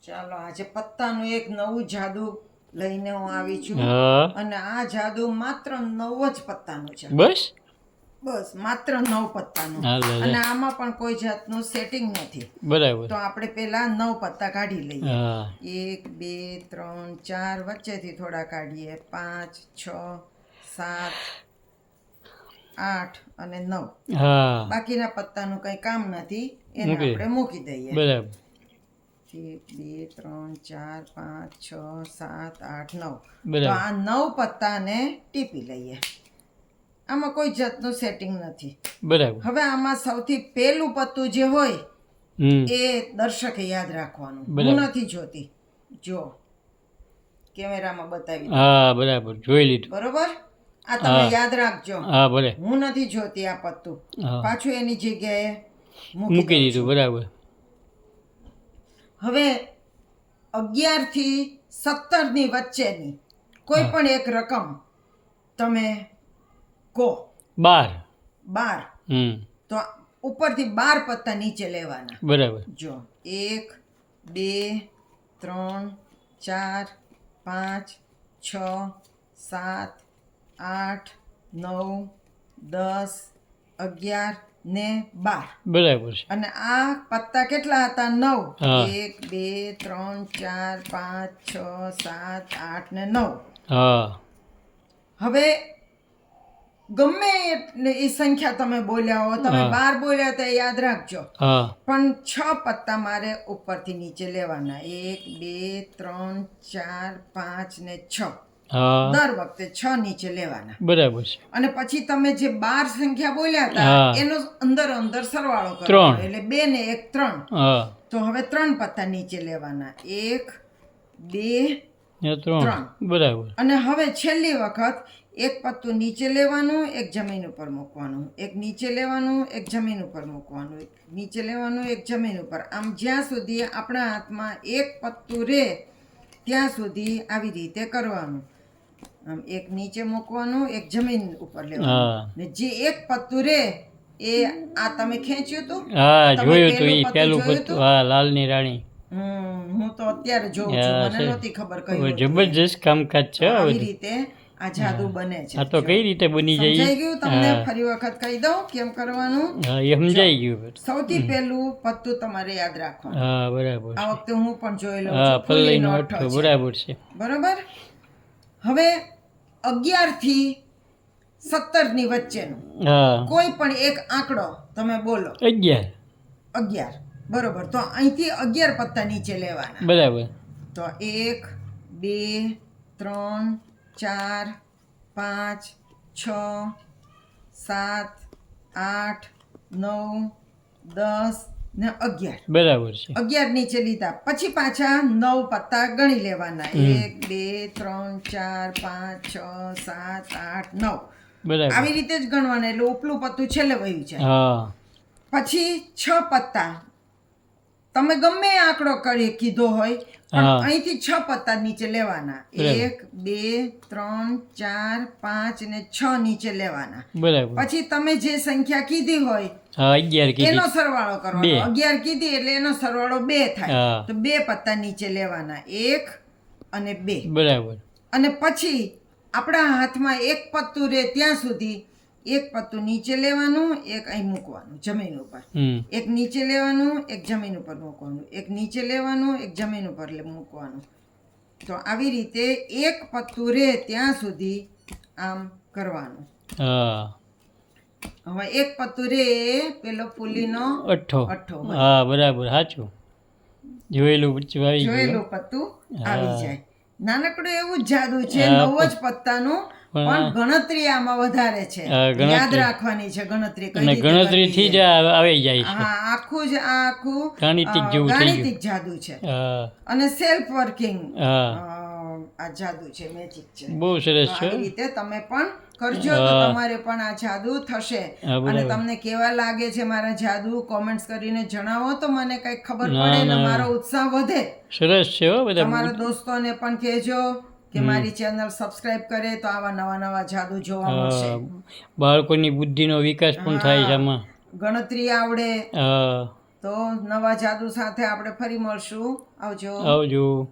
ચાલો આજે પત્તાનું એક નવું જાદુ લઈને હું આવી છું હા અને આ જાદુ માત્ર 9 જ પત્તાનું છે. બસ બસ માત્ર 9 પત્તાનું હા લે અને આમાં પણ કોઈ જાતનું સેટિંગ નથી. બરાબર તો આપણે પહેલા 9 પત્તા કાઢી લઈએ. હા 1 2 3 4 વચ્ચેથી થોડા કાઢીએ. 5 6 7 8 અને 9. હા બાકીના પત્તાનું કંઈ કામ નથી, એને મૂકી આપણે મૂકી દઈએ. બરાબર 1 2 3 4 5 6 7 8 9. તો બરાબર આ 9 પત્તાને ટીપી લઈએ. આમાં કોઈ જાતનું સેટિંગ નથી. બરાબર હવે આમાં સૌથી પહેલું પત્તું જે હોય હમ એ દર્શકે યાદ રાખવાનું. હું બરાબર. નથી જોતી, જો કેમેરામાં બતાવી દઉં. હા બરાબર જોઈ લીધું બરોબર, આ તમે હા. યાદ રાખજો. હા ભલે હું નથી જોતી આ પત્તું, હા પાછું એની જગ્યાએ મૂકી મૂકી દઉં દીધું છું. બરાબર હવે 11 થી 17 ની વચ્ચેની કોઈ હા. પણ એક રકમ તમે કહો. 12 12, તો ઉપરથી 12 પત્તા નીચે લેવાના. બરાબર જો 1 2 3 4 5 6 7 8 9 10 11 ને 12. બરાબર છે અને આ પત્તા કેટલા હતા? 9. હા. 1 2 3 4 5 6 7 8 ને 9. હા હવે ગમે એ સંખ્યા તમે બોલ્યા હો, તમે હા. 12 બોલ્યા તો યાદ રાખજો, હા પણ 6 પત્તા મારે ઉપરથી નીચે લેવાના. 1 2 3 4 5 ને 6. હા દર વખતે 6 નીચે લેવાના. બરાબર છે અને પછી તમે જે 12 સંખ્યા બોલ્યા હતા હા. એનો અંદર સરવાળો કરવાનો, ત્રણ. એટલે 2 ને 1 3. હા તો હવે 3 પત્તા નીચે લેવાના. 1 2 ને 3 બરાબર અને હવે છેલ્લી વખત એક પત્તું નીચે લેવાનું, એક જમીન ઉપર મૂકવાનું, એક નીચે લેવાનું, એક જમીન ઉપર મૂકવાનું, એક નીચે લેવાનું, એક જમીન ઉપર. આમ જ્યાં સુધી આપણા હાથમાં એક પત્તું રહે ત્યાં સુધી આવી રીતે કરવાનું. આમ એક નીચે મૂકવાનું, એક જમીન ઉપર લેવાનું. હા ને જે એક પત્તું રહે એ આ તમે ખેંચ્યું હતું. હા તમે જોયું તું પહેલું ઈ પત્તું પેલું જોયું પત્તું હતું? હા લાલની રાણી હું તો અત્યારે જોઉં છું, હા મને છે નહોતી ખબર કયું હતું એ. જબરજસ્ત કામકાજ તો છે આ આવી બધું રીતે આ જાદુ બને છે. આ તો જો. કઈ રીતે બની જાય સમજાઈ ગયું તમને? હા ફરી વખત કહી દઉં કેમ કરવાનું. હા એ સમજાઈ ગયું સૌથી પહેલું પત્તું તમારે યાદ રાખવાનું. હા બરાબર આ છે વખતે હું પણ જોઈ લઉં હા છું. પલ્લીનો ફૂલીનો અઠ્ઠો અઠ્ઠો છે. બરાબર છે બરોબર. હવે 11 થી 17 ની વચ્ચેનું હા કોઈ પણ એક આંકડો તમે બોલો. 11 11, બરોબર. તો અહીંથી 11 પત્તા નીચે લેવાના. બરાબર તો 1 2 3 4 5 6 7 8 9 10 ને 11. બરાબર છે 11 નીચે લીધા પછી પાછા 9 પત્તા ગણી લેવાના. 1 2 3 4 5 6 7 8 9. બરાબર આવી રીતે જ ગણવાના, એટલે ઉપલું પત્તું છેલ્લે વયું છે. હા પછી 6 પત્તા તમે ગમે એ આંકડો કરી કીધો હોય, પણ હા. અહીંથી 6 પત્તા નીચે લેવાના. બરાબર. 1 2 3 4 5 ને 6 નીચે લેવાના. બરાબર પછી તમે જે સંખ્યા કીધી હોય હા 11 કીધી એનો સરવાળો કરવાનો. બે. 11 કીધી એટલે એનો સરવાળો 2 થાય. હા. તો 2 પત્તા નીચે લેવાના. 1 અને 2. બરાબર અને પછી આપણા હાથમાં એક પત્તું રહે ત્યાં સુધી એક પત્તું નીચે લેવાનું, એક અહીં મૂકવાનું જમીન ઉપર. એક નીચે લેવાનું, એક જમીન ઉપર મૂકવાનું, એક નીચે લેવાનું, એક જમીન ઉપર મૂકવાનું. તો આવી રીતે એક પત્તું રહે ત્યાં સુધી આમ કરવાનું. હા હવે એક પત્તું રે પેલો પુલીનો અઠ્ઠો અઠ્ઠો હોય. હા બરાબર સાચું જોયેલું બચ્ચું આવી ગયું જોયેલું પત્તું આવી હા. જાય. નાનકડું એવું જ જાદુ છે, હા, 9 જ પત્તાનું, પણ ગણતરી આમાં વધારે છે. ગણતરી. યાદ રાખવાની છે ગણતરી કઈ અને રીતે ગણતરીથી કરવી જ છે. આવી જાય છે હા, આખું જ આ આખું ગાણિતિક જેવું થઈ ગયું ગાણિતિક જાદુ છે હા અને સેલ્ફ વર્કિંગ હા આ જાદુ છે, મેજિક છે. બહુ સરસ તો છે આવી રીતે તમે પણ કરજો તો હા. તમારે પણ આ જાદુ થશે. હા, બરાબર. અને તમને કેવા લાગે છે મારા જાદુ કોમેન્ટ્સ કરીને જણાવો તો મને કઈ ખબર ના, પડે ને ના. મારો ઉત્સાહ વધે. સરસ છે હો બધા તમારા દોસ્તોને પણ કહેજો કે મારી ચેનલ સબસ્ક્રાઇબ કરે તો આવા નવા નવા જાદુ જોવા મળશે. બાળકોની બુદ્ધિનો વિકાસ પણ થાય છે હા, આમાં ગણતરી આવડે, હા તો નવા જાદુ સાથે આપણે ફરી મળશું. આવજો. આવજો.